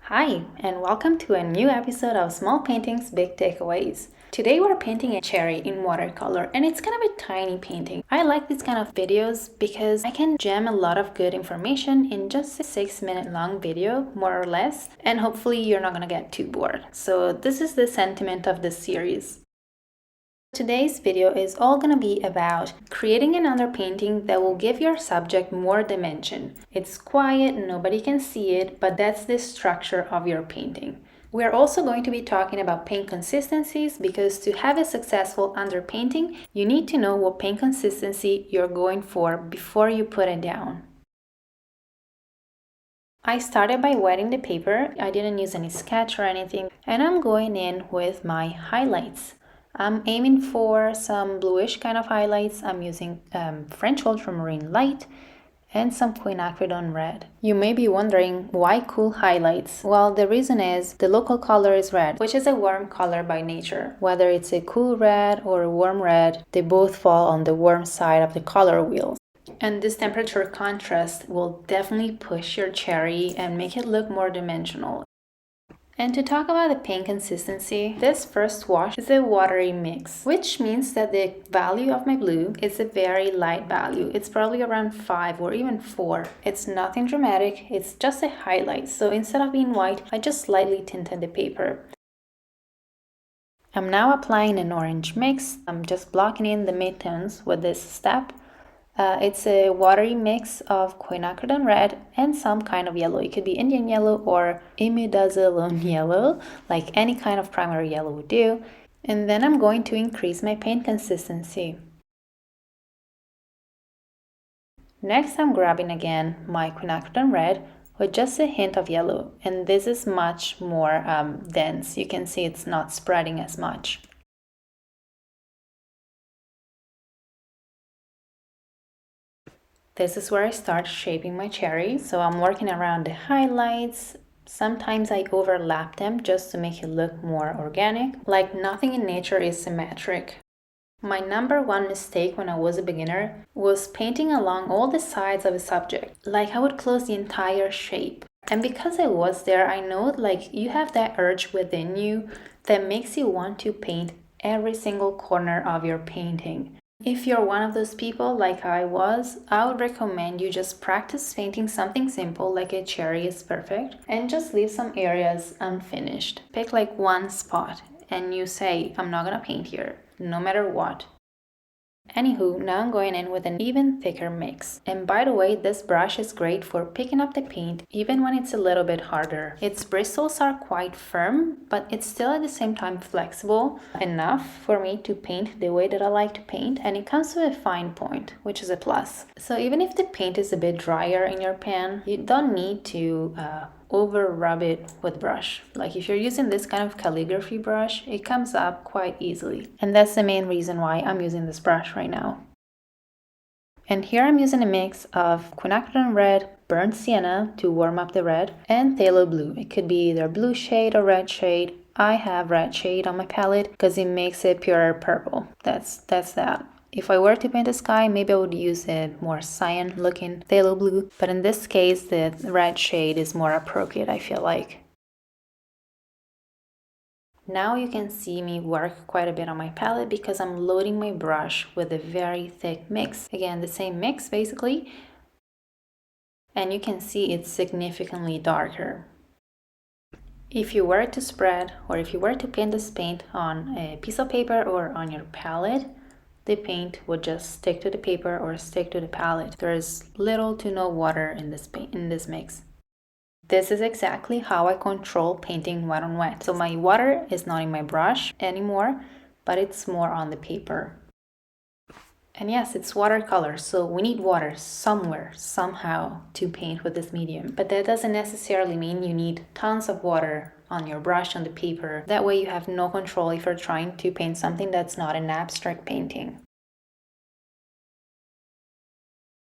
Hi, and welcome to a new episode of Small Paintings, Big Takeaways. Today we're painting a cherry in watercolor, and it's kind of a tiny painting. I like these kind of videos because I can jam a lot of good information in just a 6-minute long video, more or less, and hopefully you're not gonna get too bored. So this is the sentiment of this series. Today's video is all going to be about creating an underpainting that will give your subject more dimension. It's quiet, nobody can see it, but that's the structure of your painting. We're also going to be talking about paint consistencies because to have a successful underpainting, you need to know what paint consistency you're going for before you put it down. I started by wetting the paper. I didn't use any sketch or anything, and I'm going in with my highlights. I'm aiming for some bluish kind of highlights. I'm using French Ultramarine Light and some quinacridone red. You may be wondering why cool highlights? Well, the reason is the local color is red, which is a warm color by nature. Whether it's a cool red or a warm red, they both fall on the warm side of the color wheel. And this temperature contrast will definitely push your cherry and make it look more dimensional. And to talk about the paint consistency, this first wash is a watery mix, which means that the value of my blue is a very light value. It's probably around 5 or even 4. It's nothing dramatic, it's just a highlight. So instead of being white, I just slightly tinted the paper. I'm now applying an orange mix. I'm just blocking in the midtones with this step. It's a watery mix of quinacridone red and some kind of yellow. It could be Indian yellow or imidazolone yellow, like any kind of primary yellow would do. And then I'm going to increase my paint consistency. Next, I'm grabbing again my quinacridone red with just a hint of yellow. And this is much more dense. You can see it's not spreading as much. This is where I start shaping my cherry. So I'm working around the highlights. Sometimes I overlap them just to make it look more organic. Like nothing in nature is symmetric. My number one mistake when I was a beginner was painting along all the sides of a subject. Like I would close the entire shape. And because I was there, I know like you have that urge within you that makes you want to paint every single corner of your painting. If you're one of those people like I was, I would recommend you just practice painting something simple like a cherry is perfect and just leave some areas unfinished. Pick like one spot and you say, I'm not gonna paint here, no matter what. Anywho, now I'm going in with an even thicker mix. And by the way, this brush is great for picking up the paint even when it's a little bit harder. Its bristles are quite firm, but it's still at the same time flexible enough for me to paint the way that I like to paint, and it comes to a fine point, which is a plus. So even if the paint is a bit drier in your pan, you don't need to over rub it with brush. Like if you're using this kind of calligraphy brush, it comes up quite easily. And that's the main reason why I'm using this brush right now. And here I'm using a mix of quinacridone red, burnt sienna to warm up the red, and phthalo blue. It could be either blue shade or red shade. I have red shade on my palette because it makes it purer purple. That's that. If I were to paint the sky, maybe I would use a more cyan looking phthalo blue, but in this case the red shade is more appropriate, I feel like. Now you can see me work quite a bit on my palette because I'm loading my brush with a very thick mix. Again, the same mix basically, and you can see it's significantly darker. If you were to spread or if you were to paint this paint on a piece of paper or on your palette, the paint would just stick to the paper or stick to the palette. There is little to no water in this mix. This is exactly how I control painting wet on wet. So my water is not in my brush anymore, but it's more on the paper. And yes, it's watercolor, so we need water somewhere, somehow, to paint with this medium. But that doesn't necessarily mean you need tons of water on your brush, on the paper. That way you have no control if you're trying to paint something that's not an abstract painting.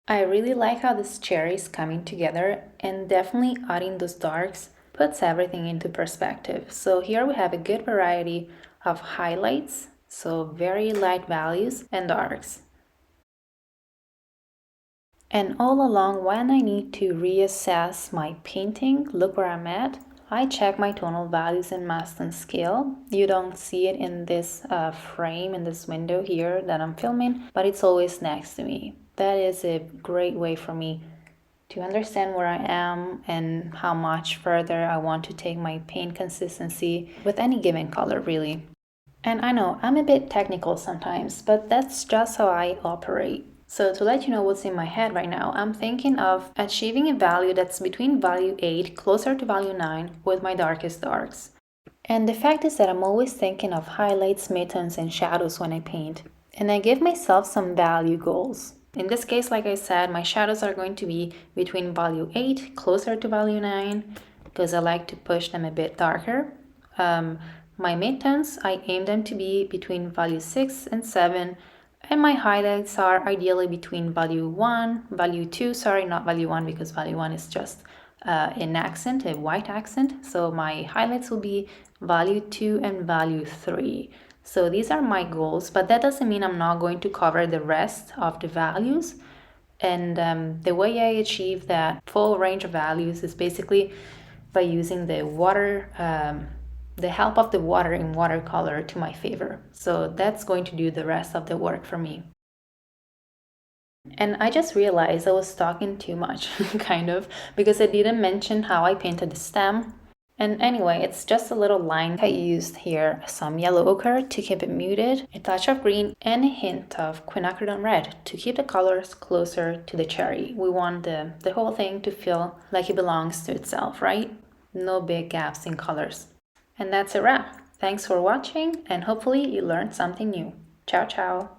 I really like how this cherry is coming together, and definitely adding those darks puts everything into perspective. So here we have a good variety of highlights, so very light values, and darks. And all along, when I need to reassess my painting, look where I'm at, I check my tonal values in Masstone scale. You don't see it in this frame, in this window here that I'm filming, but it's always next to me. That is a great way for me to understand where I am and how much further I want to take my paint consistency with any given color, really. And I know I'm a bit technical sometimes, but that's just how I operate. So to let you know what's in my head right now, I'm thinking of achieving a value that's between value 8, closer to value 9, with my darkest darks. And the fact is that I'm always thinking of highlights, midtones, and shadows when I paint. And I give myself some value goals. In this case, like I said, my shadows are going to be between value 8, closer to value 9, because I like to push them a bit darker. My midtones, I aim them to be between value 6 and 7, and my highlights are ideally between value 1, value 2, sorry, not value 1, because value 1 is just an accent, a white accent. So my highlights will be value 2 and value 3. So these are my goals, but that doesn't mean I'm not going to cover the rest of the values. And the way I achieve that full range of values is basically by using the water, the help of the water in watercolor to my favor. So that's going to do the rest of the work for me. And I just realized I was talking too much, kind of, because I didn't mention how I painted the stem. And anyway, it's just a little line. I used here some yellow ochre to keep it muted, a touch of green, and a hint of quinacridone red to keep the colors closer to the cherry. We want the whole thing to feel like it belongs to itself, right? No big gaps in colors. And that's a wrap. Thanks for watching, and hopefully you learned something new. Ciao, ciao!